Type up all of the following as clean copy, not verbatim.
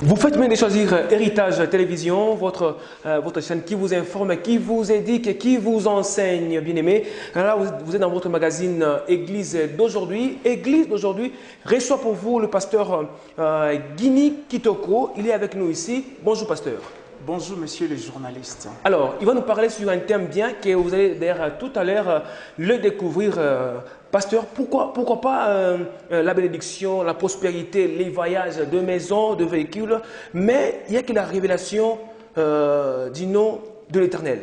Vous faites bien de choisir Héritage Télévision, votre chaîne qui vous informe, qui vous éduque, qui vous enseigne, bien aimé. Là, vous êtes dans votre magazine Église d'aujourd'hui. Église d'aujourd'hui reçoit pour vous le pasteur Guini Kitoko. Il est avec nous ici. Bonjour pasteur. Bonjour monsieur le journaliste. Alors, il va nous parler sur un thème bien que vous allez d'ailleurs tout à l'heure le découvrir. Pasteur, pourquoi pas la bénédiction, la prospérité, les voyages de maisons, de véhicules, mais il y a que la révélation du nom de l'Éternel.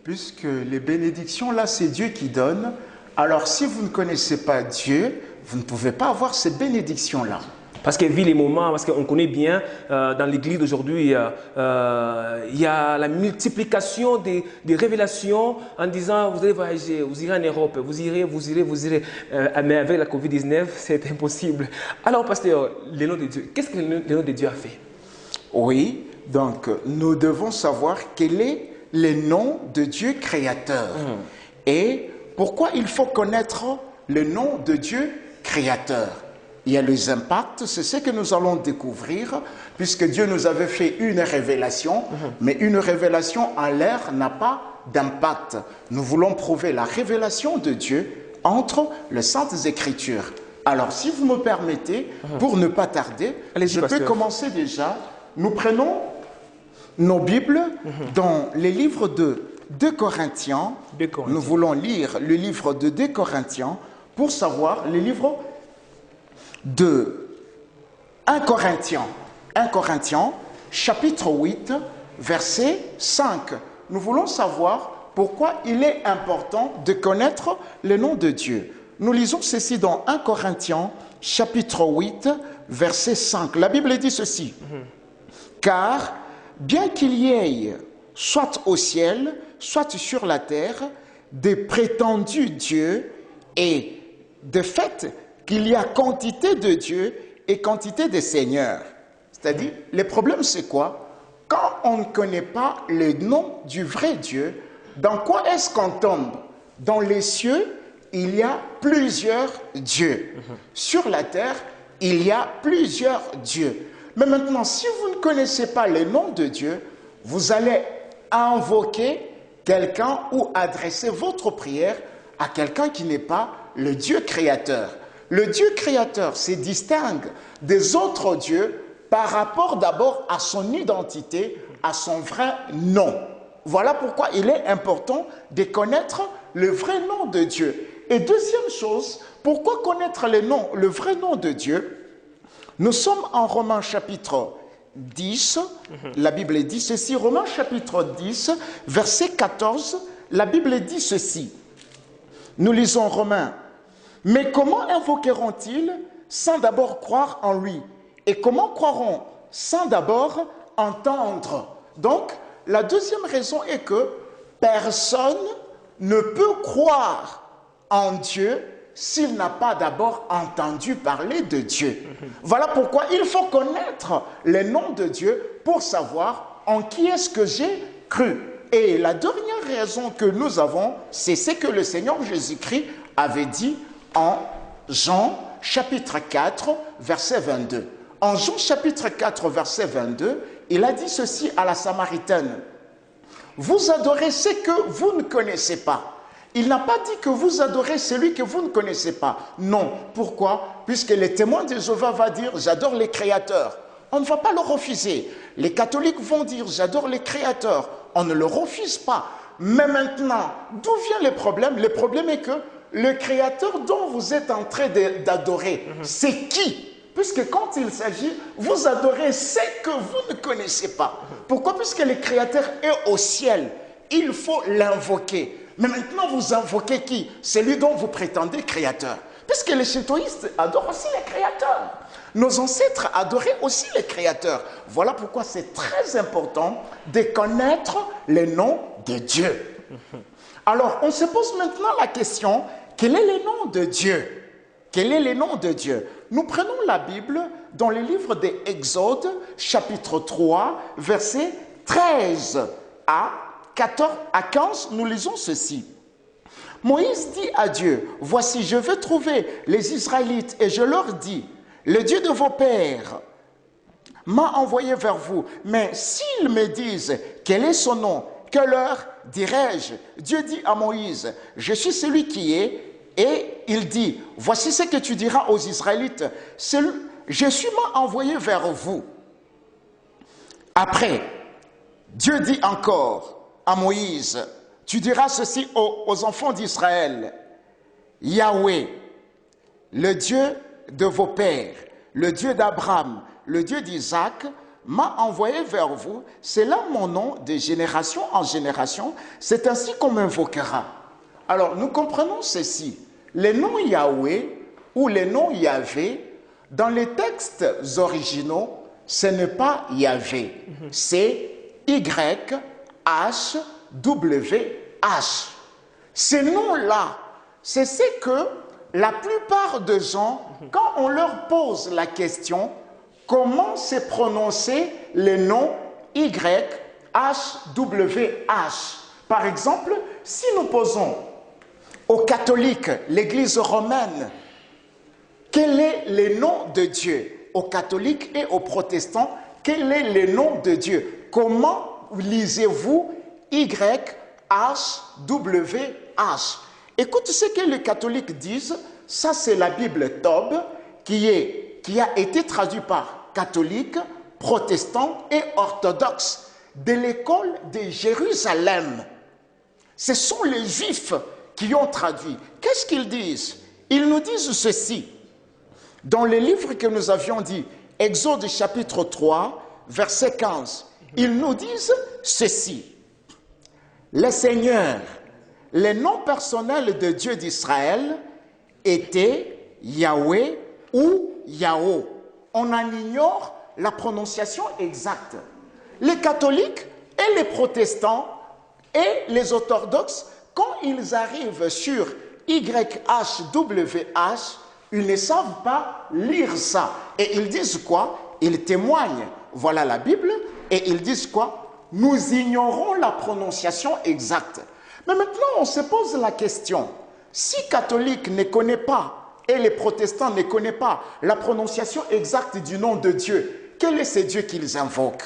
Puisque les bénédictions, là, c'est Dieu qui donne. Alors, si vous ne connaissez pas Dieu, vous ne pouvez pas avoir ces bénédictions-là. Parce qu'il vit les moments, parce qu'on connaît bien, dans l'église d'aujourd'hui, il y a la multiplication des révélations en disant, vous allez voyager, vous irez en Europe, vous irez. Mais avec la Covid-19, c'est impossible. Alors, pasteur, le nom de Dieu, qu'est-ce que le nom de Dieu a fait? Oui, donc nous devons savoir quel est le nom de Dieu créateur. Et pourquoi il faut connaître le nom de Dieu créateur? Il y a les impacts, c'est ce que nous allons découvrir, puisque Dieu nous avait fait une révélation, mais une révélation en l'air n'a pas d'impact. Nous voulons prouver la révélation de Dieu entre les Saintes Écritures. Alors, si vous me permettez, pour ne pas tarder, je peux commencer déjà. Nous prenons nos Bibles dans les livres de 2 Corinthiens. Nous voulons lire le livre de 2 Corinthiens pour savoir les livres de 1 Corinthiens, chapitre 8, verset 5. Nous voulons savoir pourquoi il est important de connaître le nom de Dieu. Nous lisons ceci dans 1 Corinthiens, chapitre 8, verset 5. La Bible dit ceci. Car bien qu'il y ait, soit au ciel, soit sur la terre, des prétendus dieux et de fait qu'il y a quantité de dieux et quantité de seigneurs. C'est-à-dire, le problème c'est quoi? Quand on ne connaît pas le nom du vrai Dieu, dans quoi est-ce qu'on tombe? Dans les cieux, il y a plusieurs dieux. Sur la terre, il y a plusieurs dieux. Mais maintenant, si vous ne connaissez pas le nom de Dieu, vous allez invoquer quelqu'un ou adresser votre prière à quelqu'un qui n'est pas le Dieu créateur. Le Dieu créateur se distingue des autres dieux par rapport d'abord à son identité, à son vrai nom. Voilà pourquoi il est important de connaître le vrai nom de Dieu. Et deuxième chose, pourquoi connaître le vrai nom de Dieu? Nous sommes en Romains chapitre 10, la Bible dit ceci, Romains chapitre 10, verset 14, la Bible dit ceci. Nous lisons Romains. Mais comment invoqueront-ils sans d'abord croire en lui? Et comment croiront sans d'abord entendre? Donc, la deuxième raison est que personne ne peut croire en Dieu s'il n'a pas d'abord entendu parler de Dieu. Voilà pourquoi il faut connaître le nom de Dieu pour savoir en qui est-ce que j'ai cru. Et la dernière raison que nous avons, c'est ce que le Seigneur Jésus-Christ avait dit en Jean chapitre 4, verset 22. En Jean chapitre 4, verset 22, il a dit ceci à la Samaritaine. Vous adorez ce que vous ne connaissez pas. Il n'a pas dit que vous adorez celui que vous ne connaissez pas. Non. Pourquoi? Puisque les témoins de Jéhovah vont dire « j'adore les créateurs ». On ne va pas le refuser. Les catholiques vont dire « j'adore les créateurs ». On ne le refuse pas. Mais maintenant, d'où vient le problème? Le problème est que le créateur dont vous êtes en train d'adorer, c'est qui? Puisque quand il s'agit, vous adorez ce que vous ne connaissez pas. Pourquoi? Puisque le créateur est au ciel. Il faut l'invoquer. Mais maintenant, vous invoquez qui? Celui dont vous prétendez créateur. Puisque les shintoïstes adorent aussi les créateurs. Nos ancêtres adoraient aussi les créateurs. Voilà pourquoi c'est très important de connaître le nom de Dieu. Alors, on se pose maintenant la question, quel est le nom de Dieu? Quel est le nom de Dieu? Nous prenons la Bible dans le livre des Exodes, chapitre 3, versets 13 à 15, nous lisons ceci. Moïse dit à Dieu, « Voici, je vais trouver les Israélites et je leur dis, le Dieu de vos pères m'a envoyé vers vous. Mais s'ils me disent quel est son nom, que leur dirai-je? Dieu dit à Moïse, je suis celui qui est, et il dit, voici ce que tu diras aux Israélites, je suis envoyé vers vous. Après, Dieu dit encore à Moïse, tu diras ceci aux enfants d'Israël, Yahweh, le Dieu de vos pères, le Dieu d'Abraham, le Dieu d'Isaac, m'a envoyé vers vous, c'est là mon nom de génération en génération, c'est ainsi qu'on m'invoquera. Alors nous comprenons ceci, les noms Yahweh ou les noms Yahvé, dans les textes originaux, ce n'est pas Yahvé, c'est YHWH. Ces noms-là, c'est ce que la plupart des gens, quand on leur pose la question, comment se prononcer les noms YHWH? Par exemple, si nous posons aux catholiques, l'Église romaine, quel est le nom de Dieu? Aux catholiques et aux protestants, quel est le nom de Dieu? Comment lisez-vous YHWH? Écoute ce que les catholiques disent, ça c'est la Bible Tob qui a été traduite par catholiques, protestants et orthodoxes de l'école de Jérusalem. Ce sont les Juifs qui ont traduit. Qu'est-ce qu'ils disent? Ils nous disent ceci. Dans les livres que nous avions dit, Exode chapitre 3, verset 15, ils nous disent ceci. Le Seigneur, le nom personnel de Dieu d'Israël était Yahweh ou Yahoo. On en ignore la prononciation exacte. Les catholiques et les protestants et les orthodoxes, quand ils arrivent sur YHWH, ils ne savent pas lire ça. Et ils disent quoi? Ils témoignent. Voilà la Bible. Et ils disent quoi? Nous ignorons la prononciation exacte. Mais maintenant, on se pose la question. Si catholique ne connaît pas et les protestants ne connaissent pas la prononciation exacte du nom de Dieu, quel est ce Dieu qu'ils invoquent?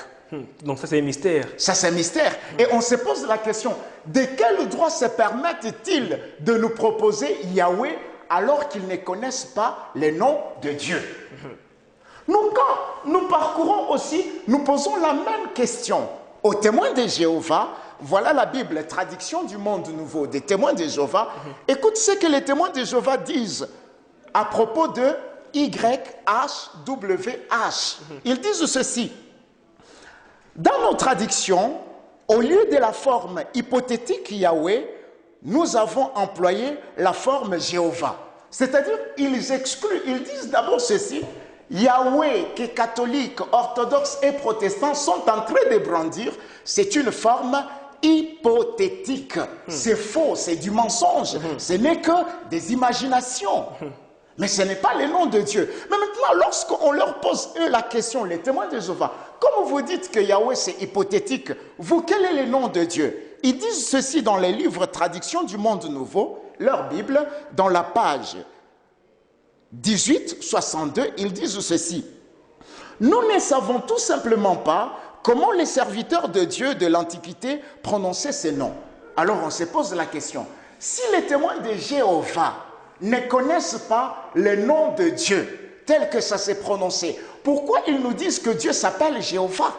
Donc ça c'est un mystère. Ça c'est un mystère. Et on se pose la question, de quel droit se permettent-ils de nous proposer Yahweh alors qu'ils ne connaissent pas le nom de Dieu? Nous, quand nous parcourons aussi, nous posons la même question aux témoins de Jéhovah. Voilà la Bible, traduction du monde nouveau des témoins de Jéhovah. Écoute ce que les témoins de Jéhovah disent à propos de YHWH. Ils disent ceci. Dans nos traductions, au lieu de la forme hypothétique Yahweh, nous avons employé la forme Jéhovah. C'est-à-dire, ils excluent, ils disent d'abord ceci. Yahweh, que catholiques, orthodoxes et protestants sont en train de brandir, c'est une forme hypothétique. C'est faux, c'est du mensonge. Ce n'est que des imaginations. Mais ce n'est pas le nom de Dieu. Mais maintenant, lorsqu'on leur pose eux la question, les témoins de Jéhovah, comme vous dites que Yahweh c'est hypothétique, vous, quel est le nom de Dieu? Ils disent ceci dans les livres Traduction du Monde Nouveau, leur Bible, dans la page 1862, ils disent ceci. Nous ne savons tout simplement pas comment les serviteurs de Dieu de l'Antiquité prononçaient ces noms. Alors on se pose la question, si les témoins de Jéhovah ne connaissent pas le nom de Dieu tel que ça s'est prononcé, pourquoi ils nous disent que Dieu s'appelle Jéhovah?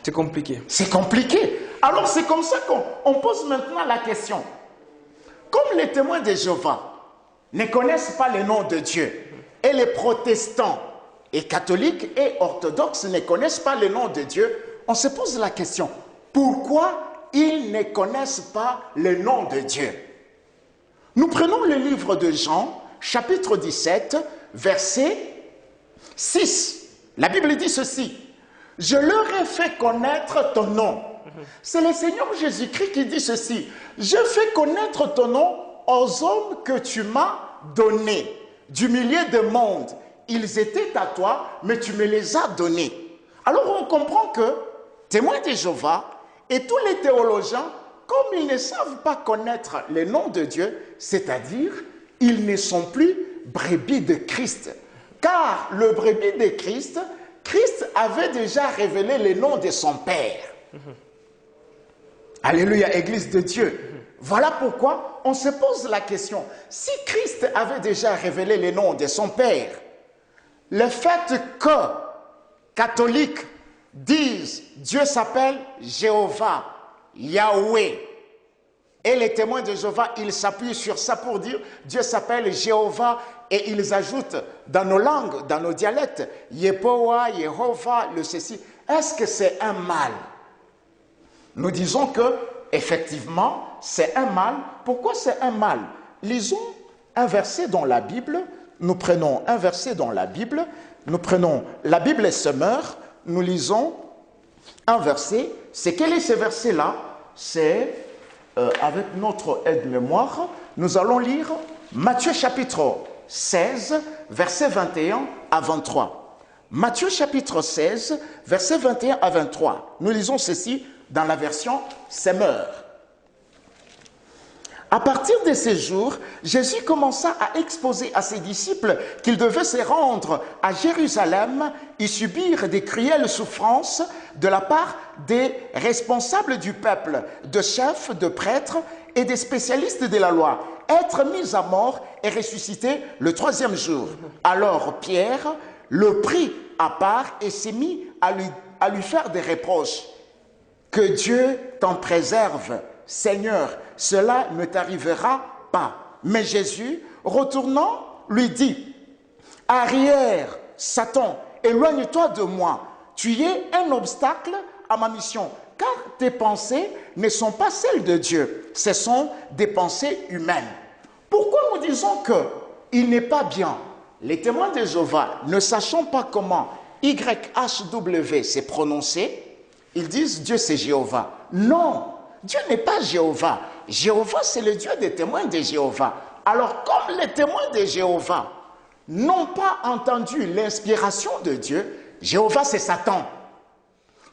C'est compliqué. C'est compliqué. Alors c'est comme ça qu'on pose maintenant la question. Comme les témoins de Jéhovah ne connaissent pas le nom de Dieu, et les protestants et catholiques et orthodoxes ne connaissent pas le nom de Dieu, on se pose la question, pourquoi ils ne connaissent pas le nom de Dieu? Nous prenons le livre de Jean, chapitre 17, verset 6. La Bible dit ceci, « Je leur ai fait connaître ton nom. » C'est le Seigneur Jésus-Christ qui dit ceci, « Je fais connaître ton nom aux hommes que tu m'as donnés, du milieu du monde. Ils étaient à toi, mais tu me les as donnés. » Alors on comprend que témoins de Jéhovah et tous les théologiens, comme ils ne savent pas connaître le nom de Dieu, c'est-à-dire, ils ne sont plus brebis de Christ. Car le brebis de Christ, Christ avait déjà révélé le nom de son Père. Alléluia, Église de Dieu. Voilà pourquoi on se pose la question. Si Christ avait déjà révélé le nom de son Père, le fait que catholiques disent Dieu s'appelle Jéhovah, Yahweh, et les témoins de Jéhovah, ils s'appuient sur ça pour dire Dieu s'appelle Jéhovah, et ils ajoutent dans nos langues, dans nos dialectes, Yehowa, Yehovah, le ceci. Est-ce que c'est un mal? Nous disons que, effectivement, c'est un mal. Pourquoi c'est un mal? Lisons un verset dans la Bible. Nous prenons un verset dans la Bible. Nous prenons la Bible est semeur. Nous lisons un verset. C'est quel est ce verset-là? C'est, avec notre aide-mémoire, nous allons lire Matthieu chapitre 16, versets 21 à 23. Matthieu chapitre 16, versets 21 à 23. Nous lisons ceci dans la version semeur. À partir de ces jours, Jésus commença à exposer à ses disciples qu'ils devaient se rendre à Jérusalem et subir des cruelles souffrances de la part des responsables du peuple, de chefs, de prêtres et des spécialistes de la loi, être mis à mort et ressuscité le troisième jour. Alors Pierre le prit à part et s'est mis à lui faire des reproches. Que Dieu t'en préserve, Seigneur, cela ne t'arrivera pas. Mais Jésus, retournant, lui dit, arrière, Satan, éloigne-toi de moi. Tu es un obstacle à ma mission, car tes pensées ne sont pas celles de Dieu, ce sont des pensées humaines. Pourquoi nous disons qu'il n'est pas bien? Les témoins de Jéhovah, ne sachant pas comment YHW s'est prononcé, ils disent Dieu c'est Jéhovah. Non, Dieu n'est pas Jéhovah. Jéhovah c'est le Dieu des témoins de Jéhovah. Alors comme les témoins de Jéhovah n'ont pas entendu l'inspiration de Dieu, Jéhovah c'est Satan.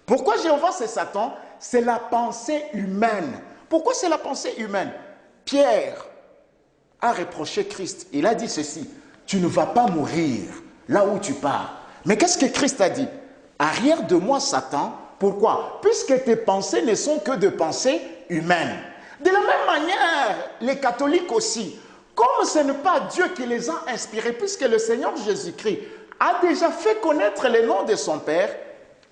Pourquoi Jéhovah c'est Satan? C'est la pensée humaine. Pourquoi c'est la pensée humaine? Pierre a reproché Christ. Il a dit ceci, tu ne vas pas mourir là où tu pars. Mais qu'est-ce que Christ a dit? Arrière de moi Satan. Pourquoi? Puisque tes pensées ne sont que de pensées humaines. De la même manière, les catholiques aussi, comme ce n'est pas Dieu qui les a inspirés, puisque le Seigneur Jésus-Christ a déjà fait connaître le nom de son Père,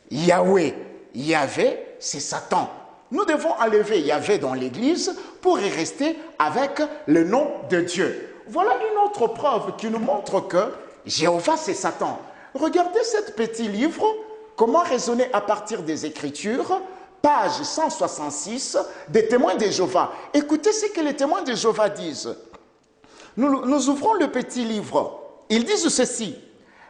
Yahweh. Yahvé, c'est Satan. Nous devons enlever Yahvé dans l'Église pour y rester avec le nom de Dieu. Voilà une autre preuve qui nous montre que Jéhovah, c'est Satan. Regardez ce petit livre, Comment raisonner à partir des Écritures, page 166, des témoins de Jéhovah. Écoutez ce que les témoins de Jéhovah disent. Nous ouvrons le petit livre. Ils disent ceci.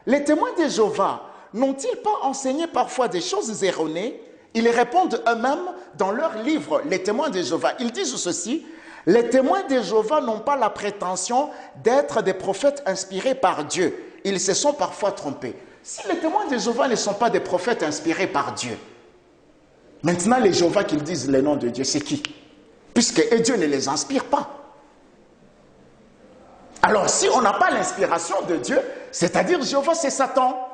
Les témoins de Jéhovah n'ont-ils pas enseigné parfois des choses erronées? Ils répondent eux-mêmes dans leur livre, les témoins de Jéhovah. Ils disent ceci. Les témoins de Jéhovah n'ont pas la prétention d'être des prophètes inspirés par Dieu. Ils se sont parfois trompés. Si les témoins de Jéhovah ne sont pas des prophètes inspirés par Dieu, maintenant les Jéhovah qui disent le nom de Dieu, c'est qui? Puisque Dieu ne les inspire pas. Alors si on n'a pas l'inspiration de Dieu, c'est-à-dire Jéhovah c'est Satan.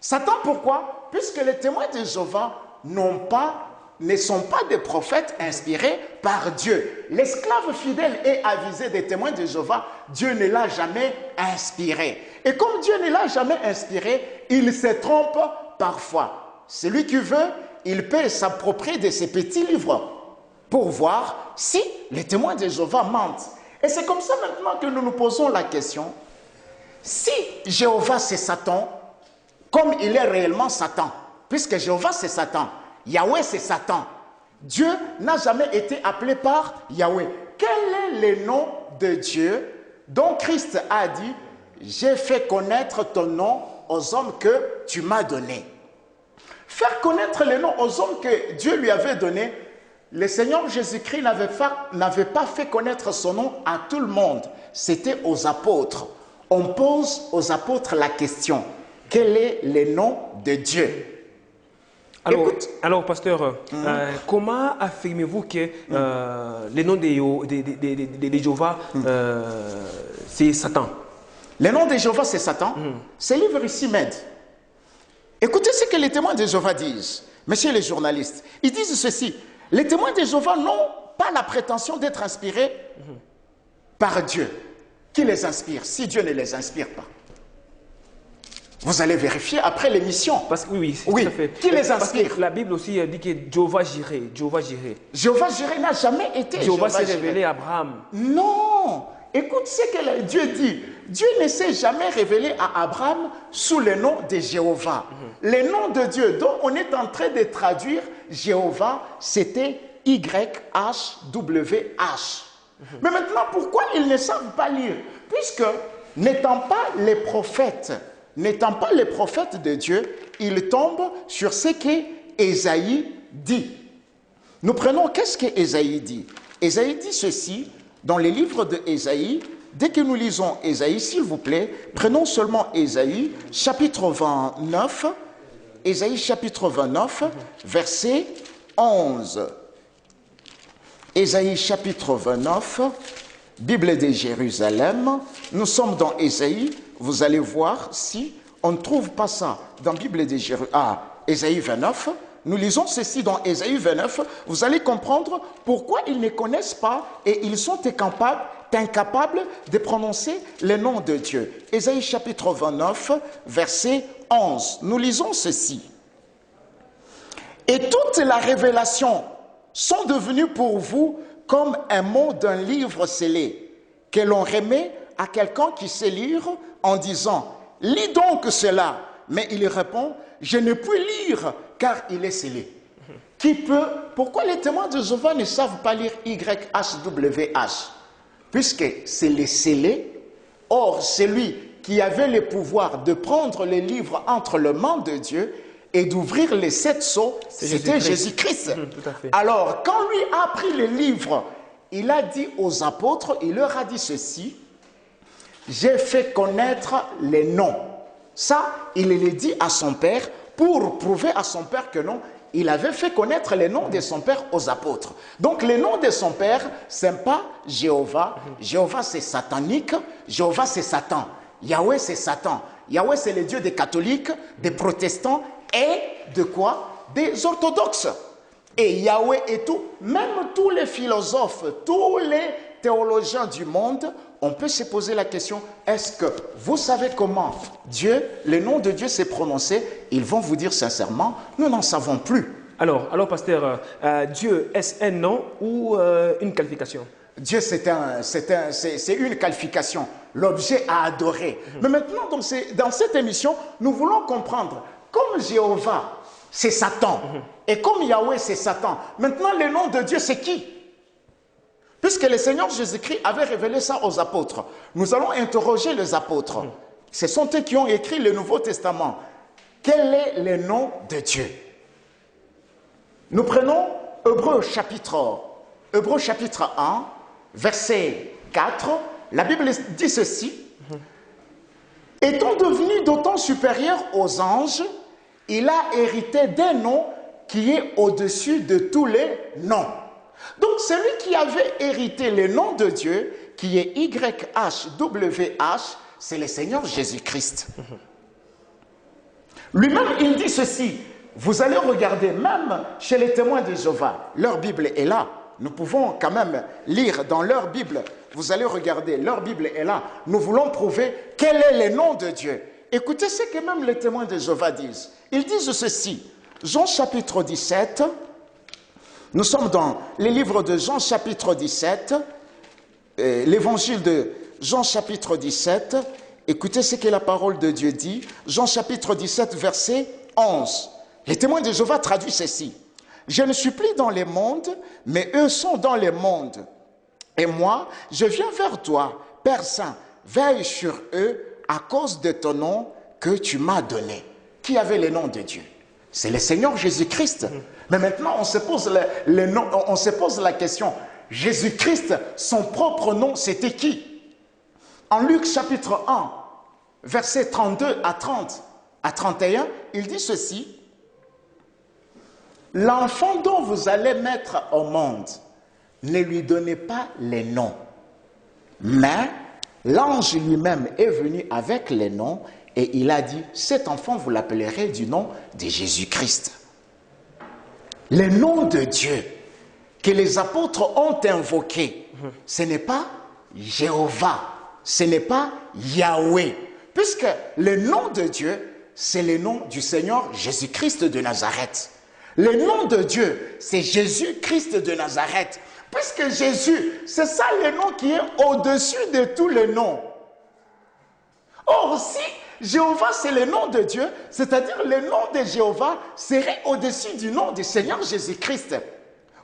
Satan pourquoi? Puisque les témoins de Jéhovah ne sont pas des prophètes inspirés par Dieu. L'esclave fidèle et avisé des témoins de Jéhovah, Dieu ne l'a jamais inspiré. Et comme Dieu ne l'a jamais inspiré, il se trompe parfois. Celui qui veut, il peut s'approprier de ces petits livres pour voir si les témoins de Jéhovah mentent. Et c'est comme ça maintenant que nous nous posons la question. Si Jéhovah c'est Satan, comme il est réellement Satan, puisque Jéhovah c'est Satan, Yahweh c'est Satan, Dieu n'a jamais été appelé par Yahweh. Quel est le nom de Dieu dont Christ a dit « J'ai fait connaître ton nom aux hommes que tu m'as donné ». Faire connaître le nom aux hommes que Dieu lui avait donné, le Seigneur Jésus-Christ n'avait pas fait connaître son nom à tout le monde. C'était aux apôtres. On pose aux apôtres la question, quel est le nom de Dieu? Alors, pasteur, comment affirmez-vous que le nom de Jéhovah, c'est Satan? Le nom de Jéhovah, c'est Satan. Ce livre ici m'aide. Écoutez ce que les témoins de Jéhovah disent. Messieurs les journalistes, ils disent ceci. Les témoins de Jéhovah n'ont pas la prétention d'être inspirés par Dieu. Qui les inspire si Dieu ne les inspire pas? Vous allez vérifier après l'émission. Oui, tout à fait. Qui les inspire? La Bible aussi dit que Jéhovah Jireh. Jéhovah Jireh n'a jamais été. Jéhovah s'est révélé à Abraham. Non. Écoute ce que Dieu dit. Dieu ne s'est jamais révélé à Abraham sous le nom de Jéhovah. Le nom de Dieu dont on est en train de traduire Jéhovah, c'était YHWH. Mais maintenant, pourquoi ils ne savent pas lire? Puisque, n'étant pas les prophètes de Dieu, ils tombent sur ce qu'Ésaïe dit. Nous prenons, qu'est-ce qu'Ésaïe dit? Ésaïe dit ceci, dans les livres d'Ésaïe. Dès que nous lisons Ésaïe, s'il vous plaît, prenons seulement Ésaïe, chapitre 29, Ésaïe chapitre 29, verset 11. Ésaïe chapitre 29, Bible de Jérusalem. Nous sommes dans Ésaïe. Vous allez voir si on ne trouve pas ça dans Bible de Jérusalem. Ésaïe 29. Nous lisons ceci dans Ésaïe 29. Vous allez comprendre pourquoi ils ne connaissent pas et ils sont incapables de prononcer le nom de Dieu. Ésaïe chapitre 29, verset 11. Nous lisons ceci. Et toute la révélation sont devenus pour vous comme un mot d'un livre scellé, que l'on remet à quelqu'un qui sait lire en disant « Lis donc cela ». Mais il répond « Je ne puis lire car il est scellé ». Qui peut? Pourquoi les témoins de Jéhovah ne savent pas lire YHWH? Puisque c'est les scellés. Or, celui qui avait le pouvoir de prendre les livres entre les mains de Dieu et d'ouvrir les 7 sceaux, c'était Jésus-Christ. Alors, quand lui a pris les livres, il a dit aux apôtres, il leur a dit ceci, « J'ai fait connaître les noms ». Ça, il le dit à son père pour prouver à son père que non, il avait fait connaître les noms de son père aux apôtres. Donc, les noms de son père, ce n'est pas Jéhovah. Jéhovah, c'est satanique. Jéhovah, c'est Satan. Yahweh, c'est Satan. Yahweh, c'est le Dieu des catholiques, des protestants et de quoi? Des orthodoxes. Et Yahweh et tout, même tous les philosophes, tous les théologiens du monde, on peut se poser la question, est-ce que vous savez comment Dieu, le nom de Dieu s'est prononcé? Ils vont vous dire sincèrement, nous n'en savons plus. Alors pasteur, Dieu, est-ce un nom ou une qualification? Dieu, c'est une qualification, l'objet à adorer. Mais maintenant, dans cette émission, nous voulons comprendre, comme Jéhovah, c'est Satan, et comme Yahweh, c'est Satan, maintenant, le nom de Dieu, c'est qui? Puisque le Seigneur Jésus-Christ avait révélé ça aux apôtres. Nous allons interroger les apôtres. Ce sont eux qui ont écrit le Nouveau Testament. Quel est le nom de Dieu? Nous prenons Hébreux chapitre 1, verset 4. La Bible dit ceci. Étant devenu d'autant supérieur aux anges, il a hérité d'un nom qui est au-dessus de tous les noms. Donc, celui qui avait hérité le nom de Dieu, qui est YHWH, c'est le Seigneur Jésus-Christ. Lui-même, il dit ceci. Vous allez regarder, même chez les témoins de Jéhovah, leur Bible est là. Nous pouvons quand même lire dans leur Bible. Vous allez regarder, leur Bible est là. Nous voulons prouver quel est le nom de Dieu. Écoutez ce que même les témoins de Jéhovah disent. Ils disent ceci. Jean chapitre 17... Nous sommes dans les livres de Jean chapitre 17, l'évangile de Jean chapitre 17. Écoutez ce que la parole de Dieu dit. Jean chapitre 17, verset 11. Les témoins de Jéhovah traduisent ceci. Je ne suis plus dans le monde, mais eux sont dans le monde. Et moi, je viens vers toi, Père Saint, veille sur eux à cause de ton nom que tu m'as donné. Qui avait le nom de Dieu? C'est le Seigneur Jésus-Christ. Mais maintenant, on se pose la question, Jésus-Christ, son propre nom, c'était qui? En Luc chapitre 1, versets 32 à 31, il dit ceci. L'enfant dont vous allez mettre au monde, ne lui donnez pas les noms, mais L'ange lui-même est venu avec les noms et il a dit, cet enfant vous l'appellerez du nom de Jésus-Christ. Les noms de Dieu que les apôtres ont invoqués, ce n'est pas Jéhovah, ce n'est pas Yahweh, puisque le nom de Dieu, c'est le nom du Seigneur Jésus-Christ de Nazareth. Le nom de Dieu, c'est Jésus-Christ de Nazareth. Puisque Jésus, c'est ça le nom qui est au-dessus de tous les noms. Or, si Jéhovah, c'est le nom de Dieu, c'est-à-dire le nom de Jéhovah serait au-dessus du nom du Seigneur Jésus-Christ.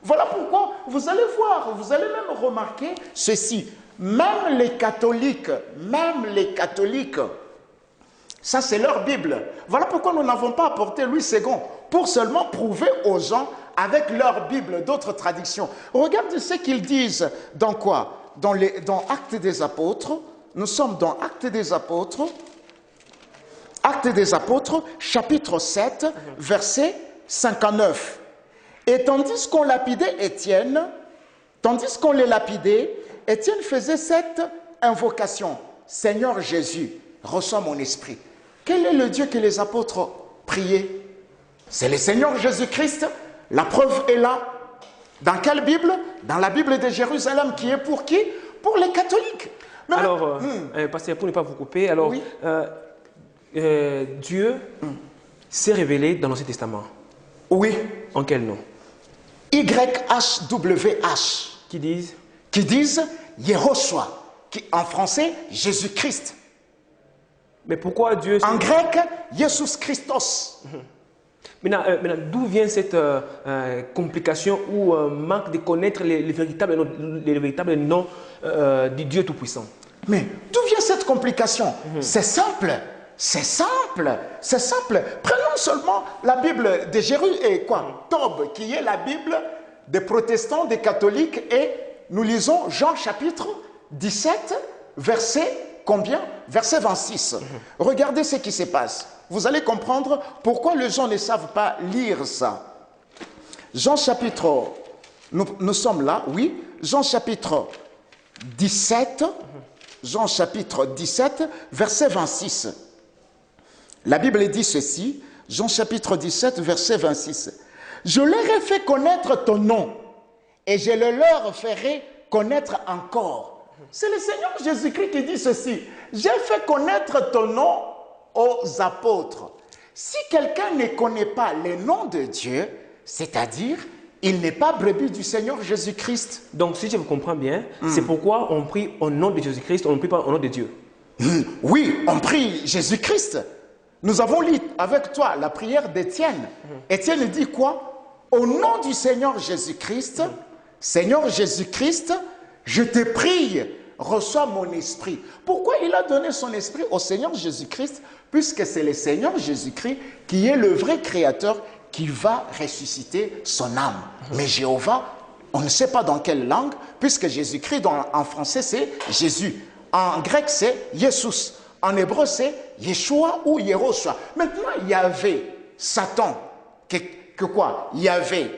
Voilà pourquoi vous allez voir, vous allez même remarquer ceci. Même les catholiques, ça c'est leur Bible. Voilà pourquoi nous n'avons pas apporté Louis II, pour seulement prouver aux gens avec leur Bible d'autres traditions. Regardez ce qu'ils disent dans quoi? Dans Actes des Apôtres. Nous sommes dans Actes des Apôtres, chapitre 7, verset 59. Et tandis qu'on lapidait Étienne, Étienne faisait cette invocation. Seigneur Jésus, reçois mon esprit. Quel est le Dieu que les apôtres priaient? C'est le Seigneur Jésus-Christ. La preuve est là. Dans quelle Bible? Dans la Bible de Jérusalem, qui est pour qui? Pour les catholiques. Mais alors, pasteur, pour ne pas vous couper, alors, oui. Dieu s'est révélé dans l'Ancien Testament. Oui. En quel nom? YHWH. Qui disent? Qui disent Yehoshua. Qui, en français, Jésus-Christ. Mais pourquoi Dieu... En grec, Jesus Christos. Maintenant, d'où vient cette complication ou manque de connaître les véritables noms du Dieu Tout-Puissant? Mais d'où vient cette complication? C'est simple. C'est simple. Prenons seulement la Bible de Tob, qui est la Bible des protestants, des catholiques, et nous lisons Jean chapitre 17, verset combien? Verset 26. Regardez ce qui se passe. Vous allez comprendre pourquoi les gens ne savent pas lire ça. Jean chapitre, nous sommes là, oui. Jean chapitre 17, verset 26. La Bible dit ceci, Jean chapitre 17, verset 26. Je leur ai fait connaître ton nom et je le leur ferai connaître encore. C'est le Seigneur Jésus-Christ qui dit ceci. J'ai fait connaître ton nom aux apôtres. Si quelqu'un ne connaît pas le nom de Dieu, c'est-à-dire, il n'est pas brebis du Seigneur Jésus-Christ. Donc, si je vous comprends bien, c'est pourquoi on prie au nom de Jésus-Christ, on ne prie pas au nom de Dieu. Oui, on prie Jésus-Christ. Nous avons lu avec toi la prière d'Étienne. Étienne dit quoi? Au nom du Seigneur Jésus-Christ, Seigneur Jésus-Christ, je te prie, reçois mon esprit. Pourquoi il a donné son esprit au Seigneur Jésus-Christ? Puisque c'est le Seigneur Jésus-Christ qui est le vrai créateur qui va ressusciter son âme. Mais Jéhovah, on ne sait pas dans quelle langue, puisque Jésus-Christ en français c'est Jésus. En grec c'est Jesus. En hébreu c'est Yeshua ou Yehoshua. Maintenant Yahvé, Satan, que quoi? Yahvé,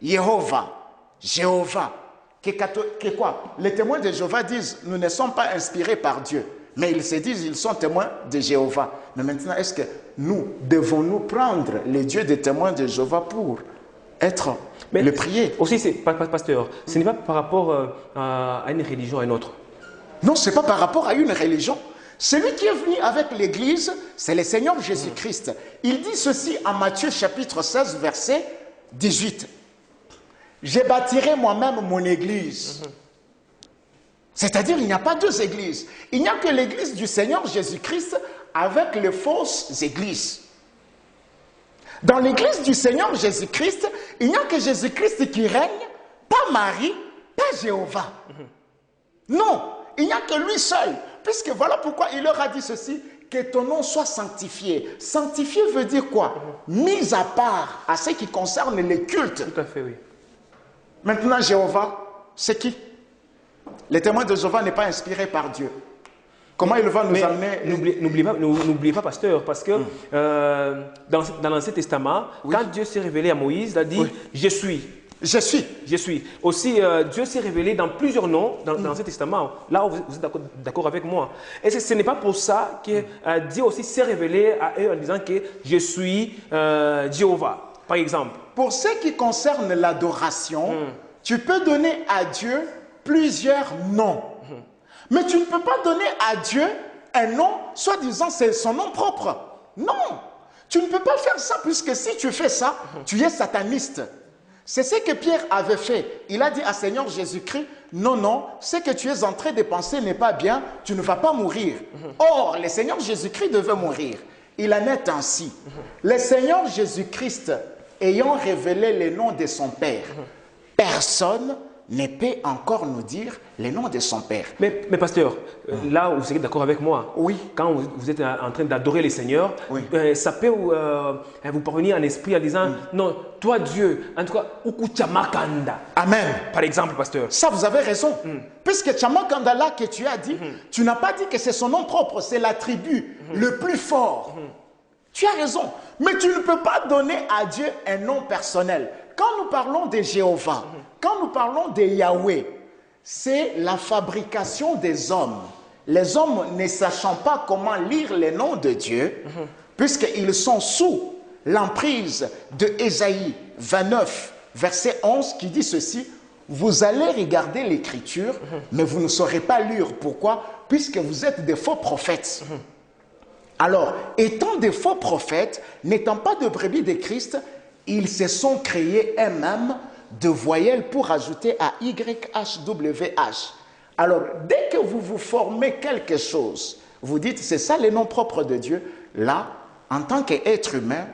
Jéhovah, Jéhovah. Que quoi? Les témoins de Jéhovah disent, nous ne sommes pas inspirés par Dieu. Mais ils se disent, ils sont témoins de Jéhovah. Mais maintenant, est-ce que devons-nous prendre les dieux des témoins de Jéhovah pour être le prier? Aussi, pasteur, ce n'est pas par rapport à une religion à une autre. Non, ce n'est pas par rapport à une religion. Celui qui est venu avec l'Église, c'est le Seigneur Jésus-Christ. Il dit ceci en Matthieu chapitre 16, verset 18. Je bâtirai moi-même mon église. C'est-à-dire, il n'y a pas deux églises. Il n'y a que l'église du Seigneur Jésus-Christ avec les fausses églises. Dans l'église du Seigneur Jésus-Christ, il n'y a que Jésus-Christ qui règne, pas Marie, pas Jéhovah. Non, il n'y a que lui seul. Puisque voilà pourquoi il leur a dit ceci, que ton nom soit sanctifié. Sanctifié veut dire quoi? Mis à part à ce qui concerne les cultes. Tout à fait, oui. Maintenant, Jéhovah, c'est qui? Le témoin de Jéhovah n'est pas inspiré par Dieu. Comment il va nous amener? N'oubliez pas, pasteur, parce que dans l'Ancien Testament, quand Dieu s'est révélé à Moïse, il a dit, je suis. Je suis. Je suis. Aussi, Dieu s'est révélé dans plusieurs noms dans l'Ancien Testament. Là, vous êtes d'accord avec moi. Et ce n'est pas pour ça que Dieu aussi s'est révélé à eux en disant que je suis Jéhovah, par exemple. Pour ce qui concerne l'adoration, tu peux donner à Dieu plusieurs noms. Mais tu ne peux pas donner à Dieu un nom, soi-disant c'est son nom propre. Non, tu ne peux pas faire ça, puisque si tu fais ça, tu es sataniste. C'est ce que Pierre avait fait. Il a dit à Seigneur Jésus-Christ, non, non, ce que tu es en train de penser n'est pas bien, tu ne vas pas mourir. Or, le Seigneur Jésus-Christ devait mourir. Il en est ainsi. Le Seigneur Jésus-Christ, ayant révélé les noms de son Père, personne ne peut encore nous dire les noms de son Père. Mais pasteur, là où vous êtes d'accord avec moi, oui. Quand vous êtes en train d'adorer le Seigneur, oui. Ça peut vous parvenir en esprit en disant, non, toi Dieu, en tout cas, Uku Chamakanda. Amen. Par exemple, pasteur. Ça, vous avez raison. Puisque Chamakanda, là que tu as dit, tu n'as pas dit que c'est son nom propre, c'est l'attribut le plus fort. Tu as raison. Mais tu ne peux pas donner à Dieu un nom personnel. Quand nous parlons de Jéhovah, quand nous parlons de Yahweh, c'est la fabrication des hommes. Les hommes ne sachant pas comment lire les noms de Dieu, puisqu'ils sont sous l'emprise de Ésaïe 29, verset 11, qui dit ceci, « Vous allez regarder l'écriture, mais vous ne saurez pas lire. Pourquoi? Puisque vous êtes des faux prophètes. » Alors, étant des faux prophètes, n'étant pas de brebis de Christ, ils se sont créés eux-mêmes de voyelles pour ajouter à YHWH. Alors, dès que vous vous formez quelque chose, vous dites, c'est ça les noms propres de Dieu, là, en tant qu'être humain,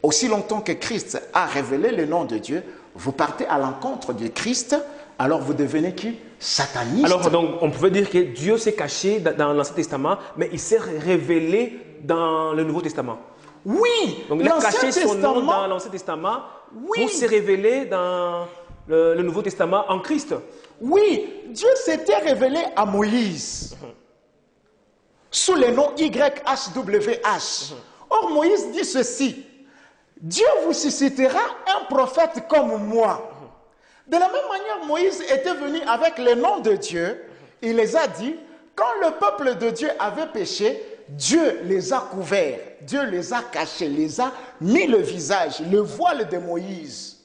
aussi longtemps que Christ a révélé le nom de Dieu, vous partez à l'encontre de Christ, alors vous devenez qui? Sataniste. Alors, donc, on pouvait dire que Dieu s'est caché dans l'Ancien Testament, mais il s'est révélé dans le Nouveau Testament. Oui, donc il a caché son nom dans l'Ancien Testament pour se révéler dans le Nouveau Testament en Christ. Oui, Dieu s'était révélé à Moïse sous le nom YHWH. Or, Moïse dit ceci, Dieu vous suscitera un prophète comme moi. De la même manière, Moïse était venu avec le nom de Dieu. Il les a dit, quand le peuple de Dieu avait péché, Dieu les a couverts, Dieu les a cachés, les a mis le visage, le voile de Moïse.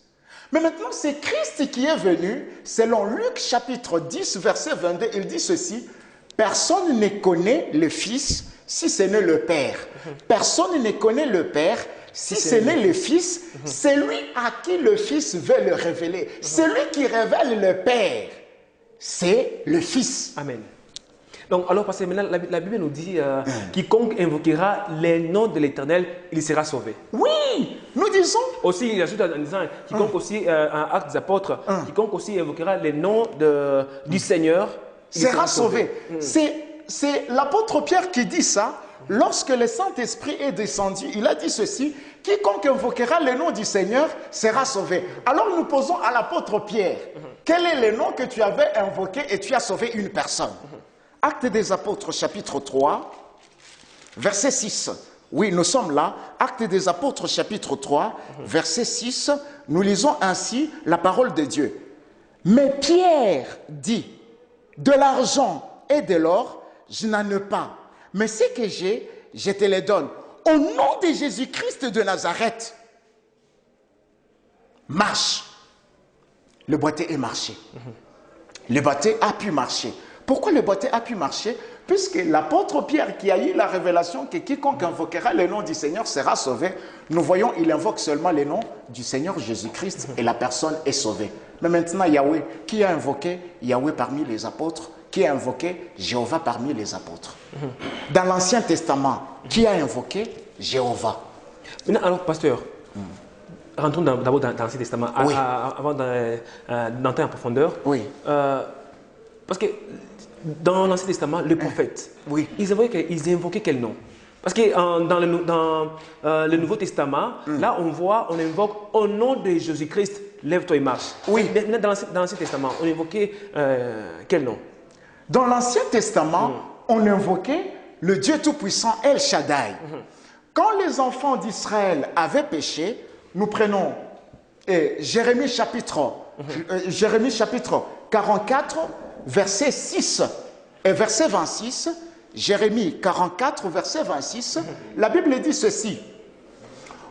Mais maintenant, c'est Christ qui est venu, selon Luc chapitre 10, verset 22, il dit ceci, « Personne ne connaît le Fils si ce n'est le Père. Personne ne connaît le Père si ce n'est le Fils. C'est lui à qui le Fils veut le révéler. Celui qui révèle le Père, c'est le Fils. » Amen. Donc, alors, parce que maintenant, la Bible nous dit quiconque invoquera les noms de l'Éternel, il sera sauvé. Oui, nous disons. Aussi, il ajoute en disant quiconque aussi, un acte des apôtres, quiconque aussi invoquera les noms du Seigneur, il sera sauvé. C'est l'apôtre Pierre qui dit ça. Lorsque le Saint-Esprit est descendu, il a dit ceci, quiconque invoquera le nom du Seigneur sera sauvé. Alors nous posons à l'apôtre Pierre, quel est le nom que tu avais invoqué et tu as sauvé une personne? Actes des apôtres chapitre 3, verset 6. Oui, nous sommes là. Actes des apôtres chapitre 3, verset 6. Nous lisons ainsi la parole de Dieu. Mais Pierre dit, de l'argent et de l'or, je n'en ai pas. Mais ce que j'ai, je te les donne. Au nom de Jésus-Christ de Nazareth, marche. Le boîtier est marché. Le boîtier a pu marcher. Pourquoi le boîtier a pu marcher? Puisque l'apôtre Pierre qui a eu la révélation que quiconque invoquera le nom du Seigneur sera sauvé, nous voyons, il invoque seulement le nom du Seigneur Jésus-Christ et la personne est sauvée. Mais maintenant, Yahweh, qui a invoqué Yahweh parmi les apôtres? Qui a invoqué Jéhovah parmi les apôtres? Dans l'Ancien Testament, qui a invoqué Jéhovah? Maintenant, alors, pasteur, rentrons d'abord dans l'Ancien Testament, oui. Avant d'entrer en profondeur. Oui. Parce que dans l'Ancien Testament, les prophètes, oui. ils invoquaient quel nom? Parce que dans le Nouveau Testament, là on invoque au nom de Jésus-Christ, lève-toi et marche. Oui. Mais dans l'Ancien Testament, on invoquait quel nom? Dans l'Ancien Testament, on invoquait le Dieu Tout-Puissant El Shaddai. Quand les enfants d'Israël avaient péché, nous prenons Jérémie chapitre Jérémie chapitre 44, verset 6 et verset 26. Jérémie 44, verset 26. La Bible dit ceci.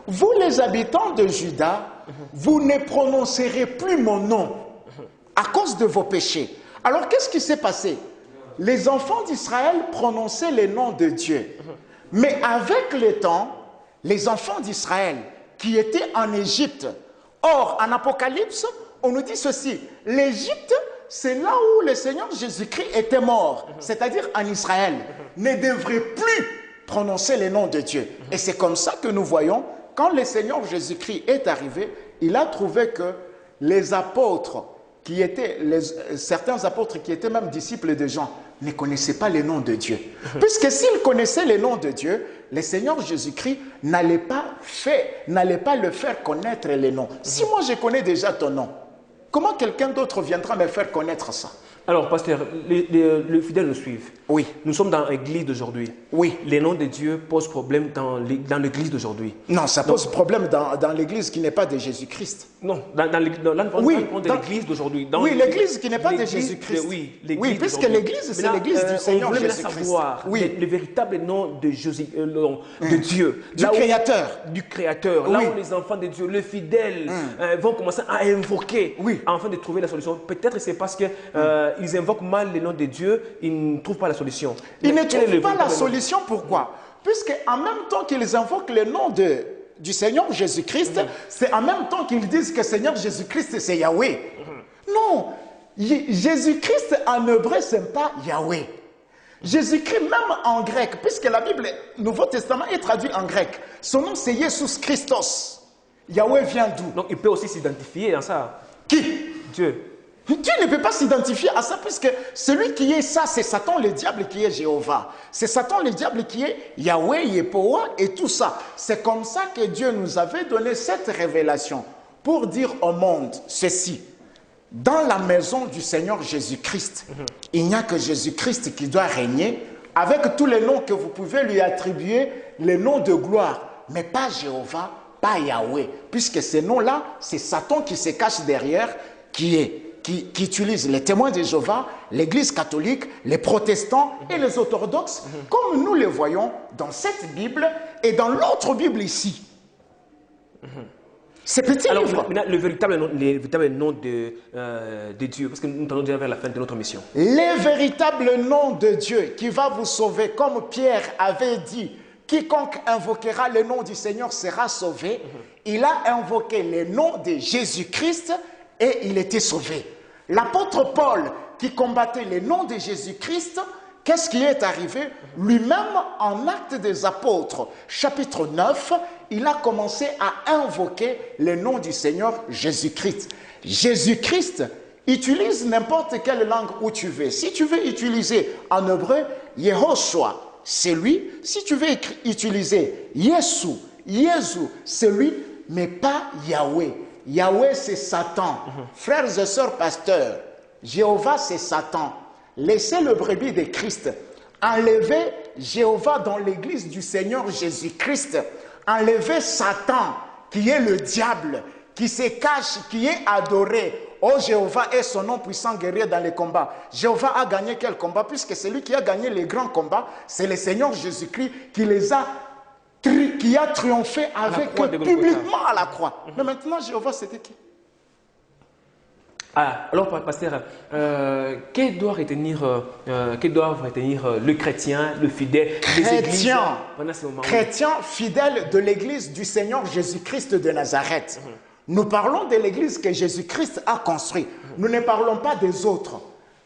Vous les habitants de Juda, vous ne prononcerez plus mon nom à cause de vos péchés. Alors qu'est-ce qui s'est passé? Les enfants d'Israël prononçaient les noms de Dieu. Mais avec le temps, les enfants d'Israël qui étaient en Égypte, or en Apocalypse, on nous dit ceci, l'Égypte, c'est là où le Seigneur Jésus-Christ était mort, c'est-à-dire en Israël, ne devrait plus prononcer les noms de Dieu. Et c'est comme ça que nous voyons, quand le Seigneur Jésus-Christ est arrivé, il a trouvé que les apôtres, certains apôtres qui étaient même disciples de Jean, ne connaissaient pas les noms de Dieu. Puisque s'ils connaissaient les noms de Dieu, le Seigneur Jésus-Christ n'allait pas le faire connaître les noms. Si moi je connais déjà ton nom, comment quelqu'un d'autre viendra me faire connaître ça? Alors, pasteur, les fidèles nous suivent. Oui. Nous sommes dans l'église d'aujourd'hui. Oui. Les noms de Dieu posent problème dans l'église d'aujourd'hui. Non, ça pose problème dans l'église qui n'est pas de Jésus-Christ. Non, dans l'église d'aujourd'hui. Oui, l'église qui n'est pas de Jésus-Christ. Oui, puisque l'église, c'est l'église du Seigneur Jésus-Christ. On voulait savoir le véritable nom de Dieu. Du Créateur. Du Créateur. Là où les enfants de Dieu, les fidèles, vont commencer à invoquer afin de trouver la solution. Peut-être c'est parce qu'ils invoquent mal le nom de Dieu, ils ne trouvent pas la solution. Ils ne trouvent pas la solution, pourquoi? Puisque en même temps qu'ils invoquent le nom du Seigneur Jésus-Christ, c'est en même temps qu'ils disent que Seigneur Jésus-Christ, c'est Yahweh. Non, Jésus-Christ en hébreu, ce n'est pas Yahweh. Jésus-Christ, même en grec, puisque la Bible, le Nouveau Testament est traduit en grec, son nom c'est Jesus Christos. Yahweh vient d'où? Donc il peut aussi s'identifier à ça. Qui? Dieu. Dieu ne peut pas s'identifier à ça puisque celui qui est ça, c'est Satan le diable qui est Jéhovah. C'est Satan le diable qui est Yahweh, Yehowa et tout ça. C'est comme ça que Dieu nous avait donné cette révélation pour dire au monde ceci. Dans la maison du Seigneur Jésus-Christ, il n'y a que Jésus-Christ qui doit régner avec tous les noms que vous pouvez lui attribuer, les noms de gloire, mais pas Jéhovah, pas Yahweh, puisque ces noms-là, c'est Satan qui se cache derrière, qui utilise les témoins de Jéhovah, l'Église catholique, les protestants et les orthodoxes, comme nous les voyons dans cette Bible et dans l'autre Bible ici. Ces petits livres. Le véritable nom de Dieu, parce que nous allons déjà vers la fin de notre mission. Le véritable nom de Dieu qui va vous sauver, comme Pierre avait dit, quiconque invoquera le nom du Seigneur sera sauvé. Il a invoqué le nom de Jésus-Christ et il était sauvé. L'apôtre Paul, qui combattait le nom de Jésus-Christ, qu'est-ce qui est arrivé? Lui-même, en Actes des Apôtres, chapitre 9, il a commencé à invoquer le nom du Seigneur Jésus-Christ. Jésus-Christ utilise n'importe quelle langue où tu veux. Si tu veux utiliser en hébreu, Yehoshua, c'est lui. Si tu veux utiliser Yesu, c'est lui, mais pas Yahweh. Yahweh, c'est Satan. Frères et sœurs pasteurs, Jéhovah, c'est Satan. Laissez le brebis de Christ. Enlevez Jéhovah dans l'église du Seigneur Jésus-Christ. Enlevez Satan, qui est le diable, qui se cache, qui est adoré. Oh, Jéhovah est son nom puissant guerrier dans les combats. Jéhovah a gagné quel combat? Puisque celui qui a gagné les grands combats, c'est le Seigneur Jésus-Christ qui a triomphé avec eux publiquement à la croix. Mais maintenant, Jéhovah, c'était qui? Alors, pasteur, que doit retenir le chrétien, le fidèle des églises pendant ce moment? Chrétien fidèle de l'église du Seigneur Jésus-Christ de Nazareth. Nous parlons de l'église que Jésus-Christ a construite. Nous ne parlons pas des autres.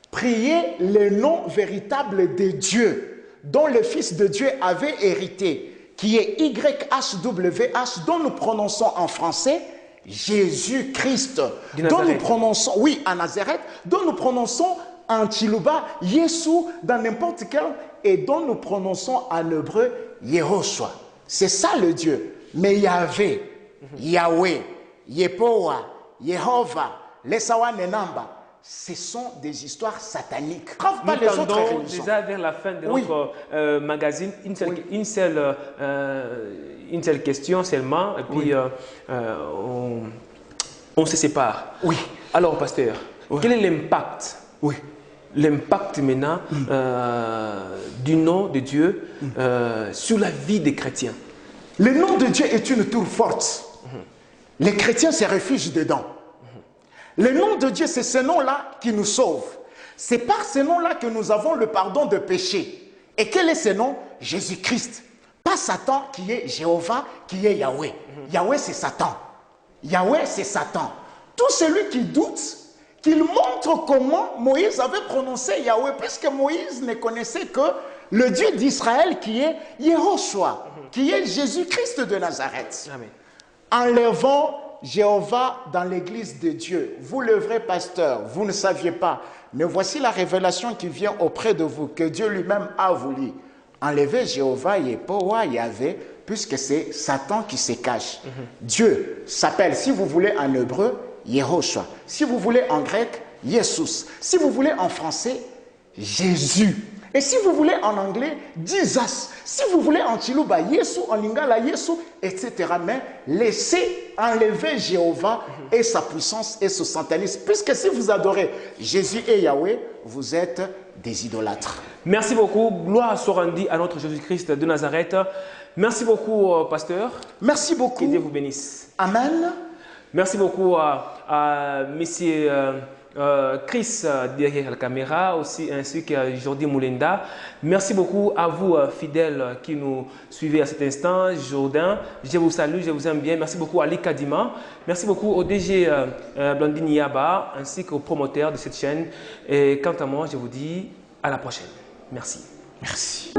Priez le nom véritable de Dieu, dont le Fils de Dieu avait hérité, qui est YHWH, dont nous prononçons en français Jésus-Christ, dont nous prononçons, oui, à Nazareth, dont nous prononçons en Chiluba, Yesu, dans n'importe quel, et dont nous prononçons en hébreu Yehoshua. C'est ça le Dieu. Mais Yahvé, Yahweh, Yehowa, Yehovah, Lesawa Nenamba, ce sont des histoires sataniques. Nous tendons déjà vers la fin de notre magazine, une seule question seulement, et puis on se sépare. Oui. Alors, pasteur, quel est l'impact? Oui. L'impact maintenant du nom de Dieu sur la vie des chrétiens. Le nom de Dieu est une tour forte. Les chrétiens se réfugient dedans. Le nom de Dieu, c'est ce nom-là qui nous sauve. C'est par ce nom-là que nous avons le pardon de péché. Et quel est ce nom? Jésus-Christ. Pas Satan qui est Jéhovah, qui est Yahweh. Yahweh, c'est Satan. Yahweh, c'est Satan. Tout celui qui doute, qu'il montre comment Moïse avait prononcé Yahweh, puisque Moïse ne connaissait que le Dieu d'Israël qui est Yehoshua, qui est Jésus-Christ de Nazareth. Amen. Enlevons Jéhovah dans l'église de Dieu. Vous le vrai pasteur, vous ne saviez pas, mais voici la révélation qui vient auprès de vous, que Dieu lui-même a voulu. Enlever Jéhovah, Yehowa, Yahvé, puisque c'est Satan qui se cache. Dieu s'appelle, si vous voulez en hébreu, Yehoshua. Si vous voulez en grec, Jesus. Si vous voulez en français, Jésus. Et si vous voulez en anglais, Jesus. Si vous voulez en Chiluba, Yesu, en Lingala, Yesu, etc. Mais laissez enlever Jéhovah et sa puissance et son satanisme. Puisque si vous adorez Jésus et Yahweh, vous êtes des idolâtres. Merci beaucoup. Gloire soit rendue à notre Jésus-Christ de Nazareth. Merci beaucoup, pasteur. Merci beaucoup. Que Dieu vous bénisse. Amen. Merci beaucoup à monsieur Chris derrière la caméra, aussi, ainsi qu'à Jordi Moulenda. Merci beaucoup à vous, fidèles, qui nous suivez à cet instant. Jourdain, je vous salue, je vous aime bien. Merci beaucoup à Ali Kadima. Merci beaucoup au DG Blandine Yaba, ainsi qu'aux promoteurs de cette chaîne. Et quant à moi, je vous dis à la prochaine. Merci. Merci.